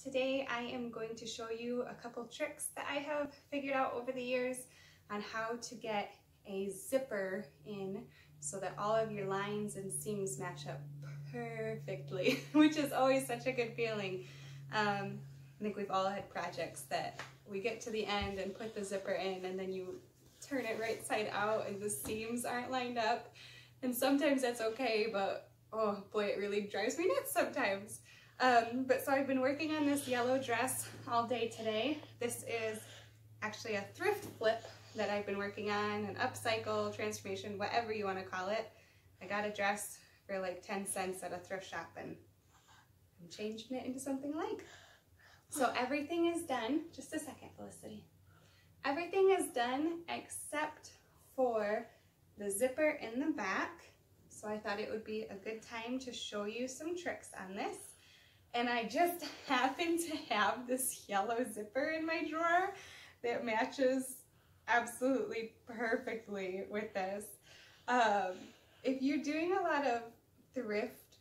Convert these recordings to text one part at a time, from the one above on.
Today I am going to show you a couple tricks that I have figured out over the years on how to get a zipper in so that all of your lines and seams match up perfectly, which is always such a good feeling. I think we've all had projects that we get to the end and put the zipper in and then you turn it right side out and the seams aren't lined up. And sometimes that's okay, but oh boy, it really drives me nuts sometimes. So I've been working on this yellow dress all day today. This is actually a thrift flip that I've been working on, an upcycle, transformation, whatever you want to call it. I got a dress for like 10 cents at a thrift shop and I'm changing it into something I like. So everything is done. Just a second, Felicity. Everything is done except for the zipper in the back. So I thought it would be a good time to show you some tricks on this. And I just happen to have this yellow zipper in my drawer that matches absolutely perfectly with this. If you're doing a lot of thrift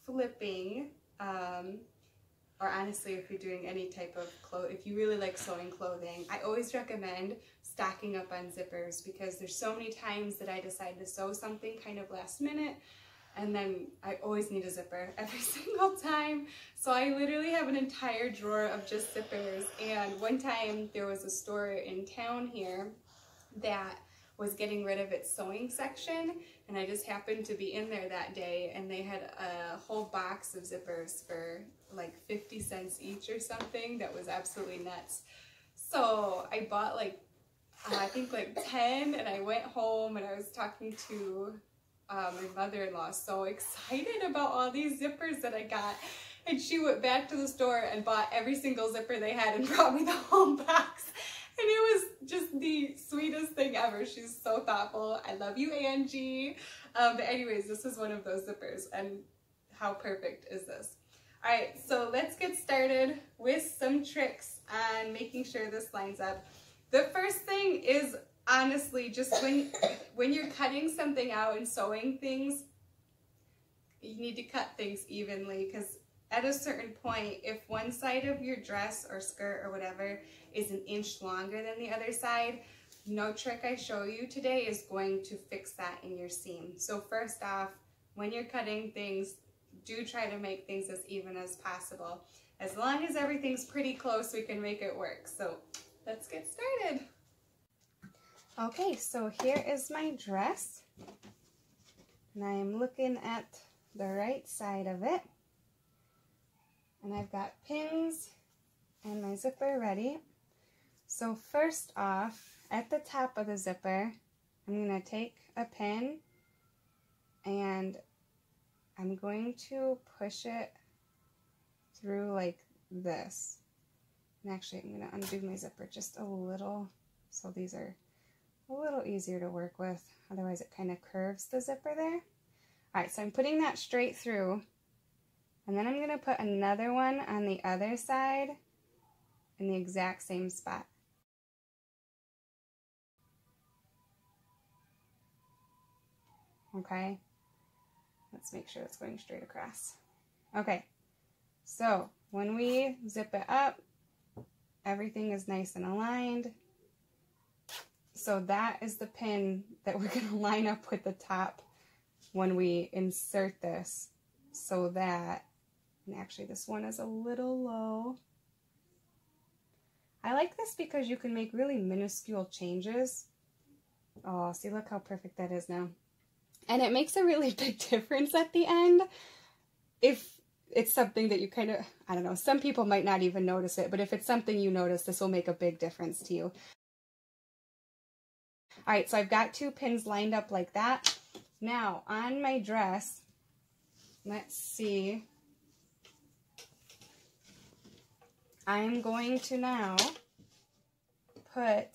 flipping, or honestly, if you're doing any type of if you really like sewing clothing, I always recommend stocking up on zippers because there's so many times that I decide to sew something kind of last minute and then I always need a zipper every single time. So I literally have an entire drawer of just zippers. And one time there was a store in town here that was getting rid of its sewing section, and I just happened to be in there that day and they had a whole box of zippers for like 50 cents each or something. That was absolutely nuts. So I bought like I think like 10 and I went home and I was talking to my mother-in-law, so excited about all these zippers that I got, and she went back to the store and bought every single zipper they had and brought me the whole box. And it was just the sweetest thing ever. She's so thoughtful. I love you, Angie. But anyways, this is one of those zippers, and how perfect is this? All right, so let's get started with some tricks on making sure this lines up. The first thing is honestly just when you're cutting something out and sewing things, you need to cut things evenly, because at a certain point, if one side of your dress or skirt or whatever is an inch longer than the other side, no trick I show you today is going to fix that in your seam. So first off, when you're cutting things, do try to make things as even as possible. As long as everything's pretty close, we can make it work. So let's get started. Okay, so here is my dress, and I am looking at the right side of it, and I've got pins and my zipper ready. So first off, at the top of the zipper, I'm going to take a pin and I'm going to push it through like this. And actually, I'm going to undo my zipper just a little so these are a little easier to work with. Otherwise, it kind of curves the zipper there. All right, so I'm putting that straight through. And then I'm going to put another one on the other side in the exact same spot. Okay, let's make sure it's going straight across. Okay, so when we zip it up, everything is nice and aligned. So that is the pin that we're going to line up with the top when we insert this, so that, and actually this one is a little low. I like this because you can make really minuscule changes. Oh, see, look how perfect that is now. And it makes a really big difference at the end if it's something that you kind of, I don't know, some people might not even notice it, but if it's something you notice, this will make a big difference to you. All right, so I've got two pins lined up like that. Now, on my dress, let's see, I'm going to now put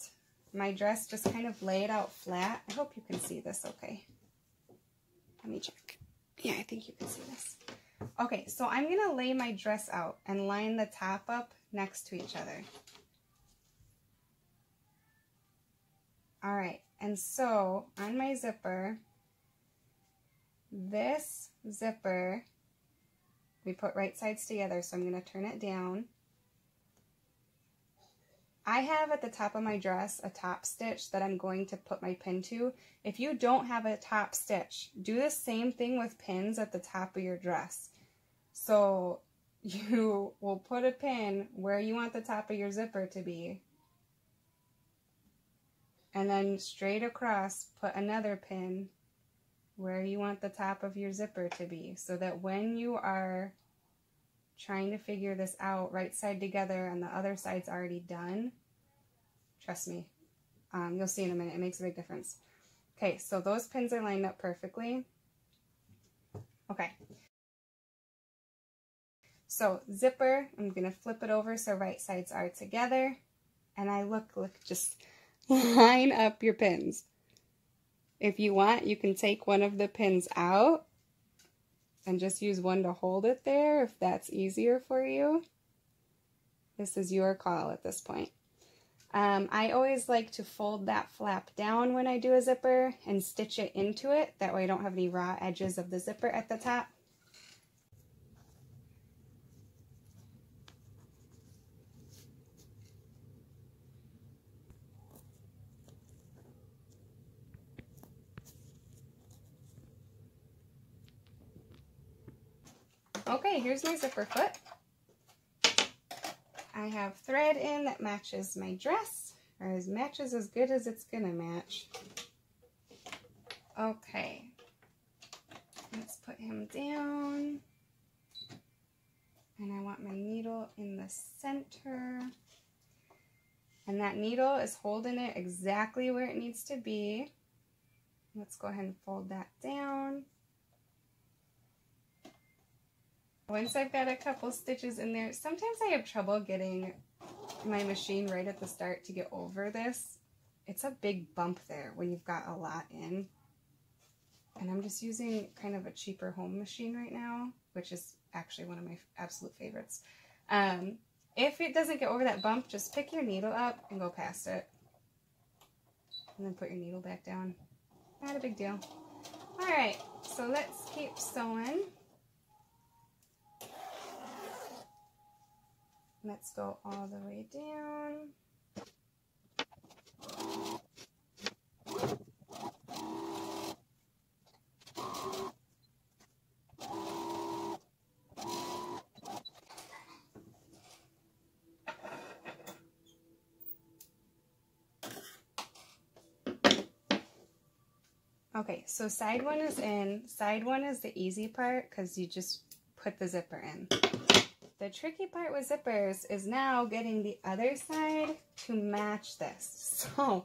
my dress, just kind of lay it out flat. I hope you can see this okay. Let me check. Yeah, I think you can see this. Okay, so I'm going to lay my dress out and line the top up next to each other. All right, and so on my zipper, this zipper, we put right sides together, so I'm going to turn it down. I have at the top of my dress a top stitch that I'm going to put my pin to. If you don't have a top stitch, do the same thing with pins at the top of your dress. So you will put a pin where you want the top of your zipper to be, and then straight across put another pin where you want the top of your zipper to be, so that when you are trying to figure this out right side together and the other side's already done, trust me, you'll see in a minute, it makes a big difference. Okay, so those pins are lined up perfectly. Okay, so zipper, I'm going to flip it over so right sides are together, and I look, just line up your pins. If you want, you can take one of the pins out and just use one to hold it there if that's easier for you. This is your call at this point. I always like to fold that flap down when I do a zipper and stitch it into it. That way I don't have any raw edges of the zipper at the top. Okay, here's my zipper foot. I have thread in that matches my dress, or matches as good as it's gonna match. Okay, let's put him down. And I want my needle in the center. And that needle is holding it exactly where it needs to be. Let's go ahead and fold that down. Once I've got a couple stitches in there, sometimes I have trouble getting my machine right at the start to get over this. It's a big bump there when you've got a lot in. And I'm just using kind of a cheaper home machine right now, which is actually one of my absolute favorites. If it doesn't get over that bump, just pick your needle up and go past it. And then put your needle back down. Not a big deal. Alright, so let's keep sewing. Let's go all the way down. Okay, so side one is in. Side one is the easy part because you just put the zipper in. The tricky part with zippers is now getting the other side to match this. So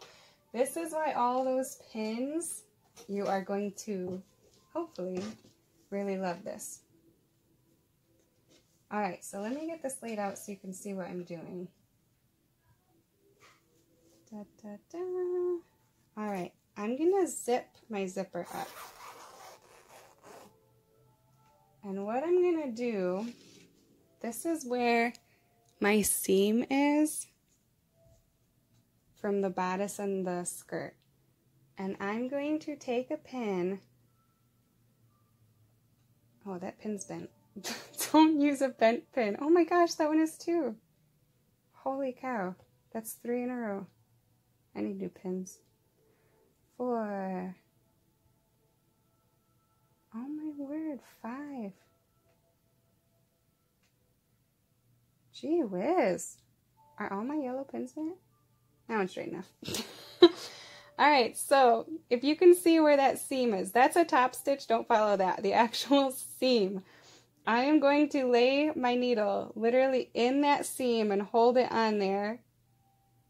this is why all those pins, you are going to hopefully really love this. All right, so let me get this laid out so you can see what I'm doing. Da, da, da. All right, I'm gonna zip my zipper up. And what I'm gonna do, this is where my seam is from the bodice and the skirt. And I'm going to take a pin. Oh, that pin's bent. Don't use a bent pin. Oh my gosh, that one is too. Holy cow. That's 3 in a row. I need new pins. 4. Oh my word, 5. Gee whiz. Are all my yellow pins bent? That one's straight enough. Alright, so if you can see where that seam is, that's a top stitch, don't follow that, the actual seam. I am going to lay my needle literally in that seam and hold it on there,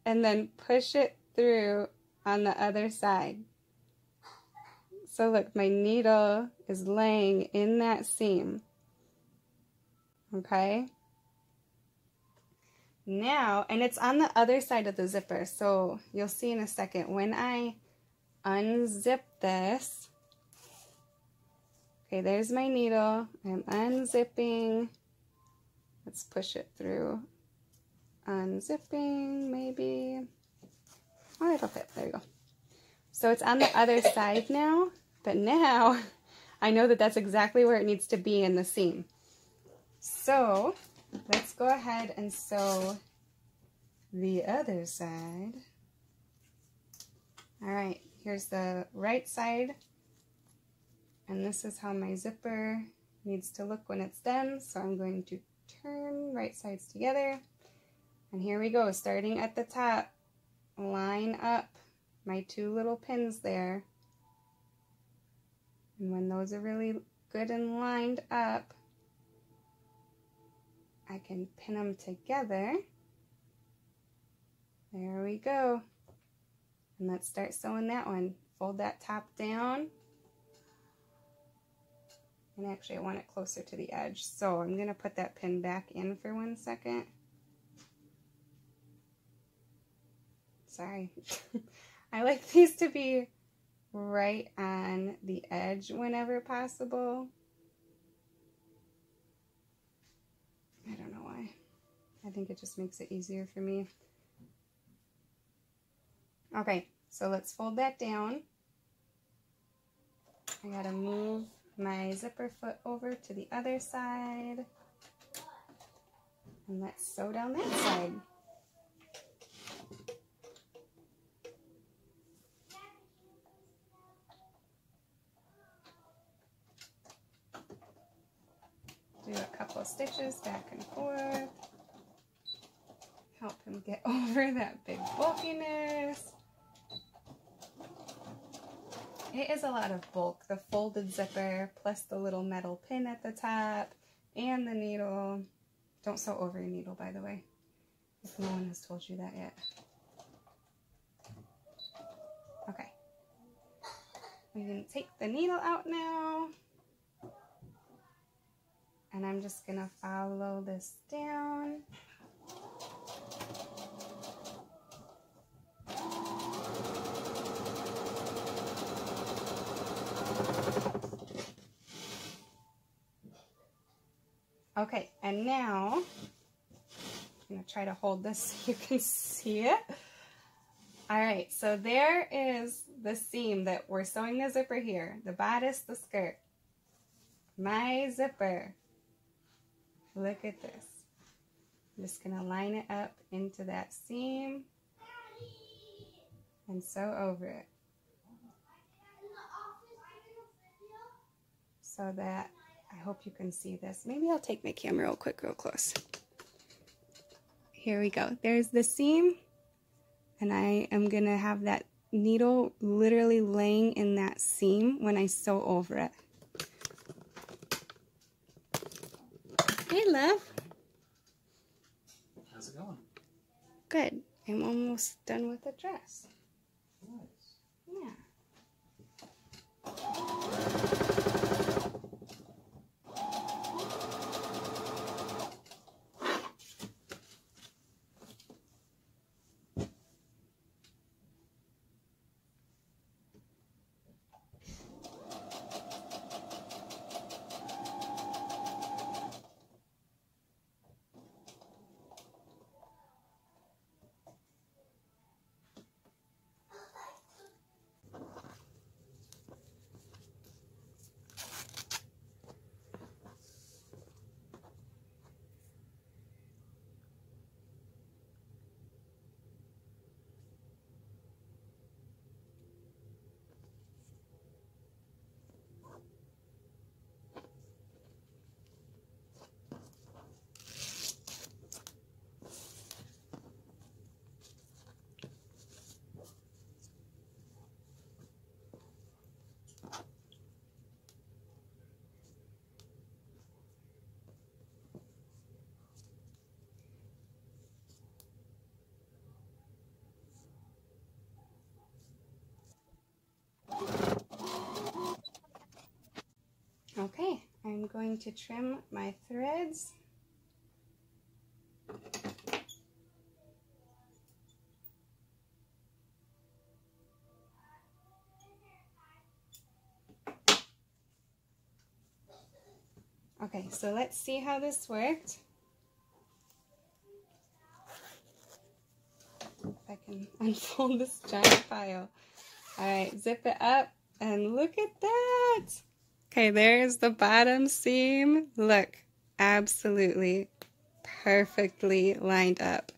and then push it through on the other side. So look, my needle is laying in that seam. Okay? Now, and it's on the other side of the zipper, so you'll see in a second. When I unzip this, okay, there's my needle. I'm unzipping. Let's push it through. Unzipping, maybe. Oh, it'll fit. There you go. So it's on the other side now, but now I know that that's exactly where it needs to be in the seam. So let's go ahead and sew the other side. All right, here's the right side, and this is how my zipper needs to look when it's done. So I'm going to turn right sides together, and here we go. Starting at the top, line up my two little pins there, and when those are really good and lined up, I can pin them together. There we go. And let's start sewing that one. Fold that top down. And actually I want it closer to the edge. So I'm going to put that pin back in for 1 second. Sorry. I like these to be right on the edge whenever possible. I don't know why. I think it just makes it easier for me. Okay, so let's fold that down. I gotta move my zipper foot over to the other side. And let's sew down that side. Do a couple of stitches back and forth. Help him get over that big bulkiness. It is a lot of bulk, the folded zipper, plus the little metal pin at the top, and the needle. Don't sew over your needle, by the way, if no one has told you that yet. Okay. We can take the needle out now. And I'm just going to follow this down. Okay, and now I'm going to try to hold this so you can see it. All right, so there is the seam that we're sewing the zipper here, the bodice, the skirt. My zipper. Look at this. I'm just going to line it up into that seam and sew over it. So that, I hope you can see this. Maybe I'll take my camera real quick, real close. Here we go. There's the seam, and I am going to have that needle literally laying in that seam when I sew over it. Hey, love. How's it going? Good. I'm almost done with the dress. Nice. Yeah. Okay, I'm going to trim my threads. Okay, so let's see how this worked. If I can unfold this giant pile. Alright, zip it up and look at that! Okay, there's the bottom seam. Look, absolutely perfectly lined up.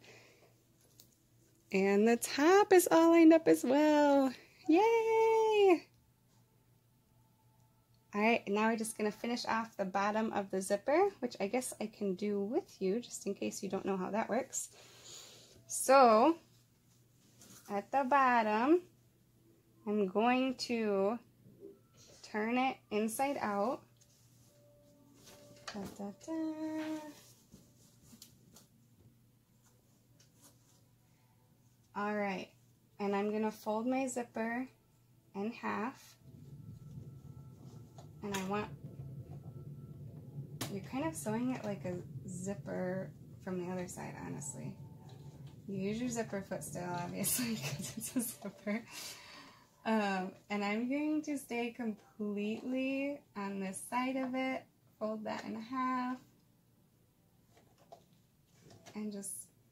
And the top is all lined up as well. Yay! Alright, now we're just going to finish off the bottom of the zipper, which I guess I can do with you, just in case you don't know how that works. So, at the bottom, I'm going to turn it inside out. Da, da, da. Alright, and I'm going to fold my zipper in half. And I want, you're kind of sewing it like a zipper from the other side, honestly. You use your zipper foot still, obviously, because it's a zipper. And I'm going to stay completely on this side of it, fold that in half, and just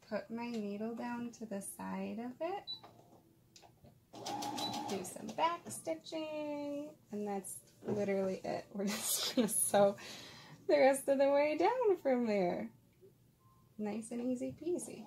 put my needle down to the side of it. Do some back stitching, and that's literally it. We're just going to sew the rest of the way down from there. Nice and easy peasy.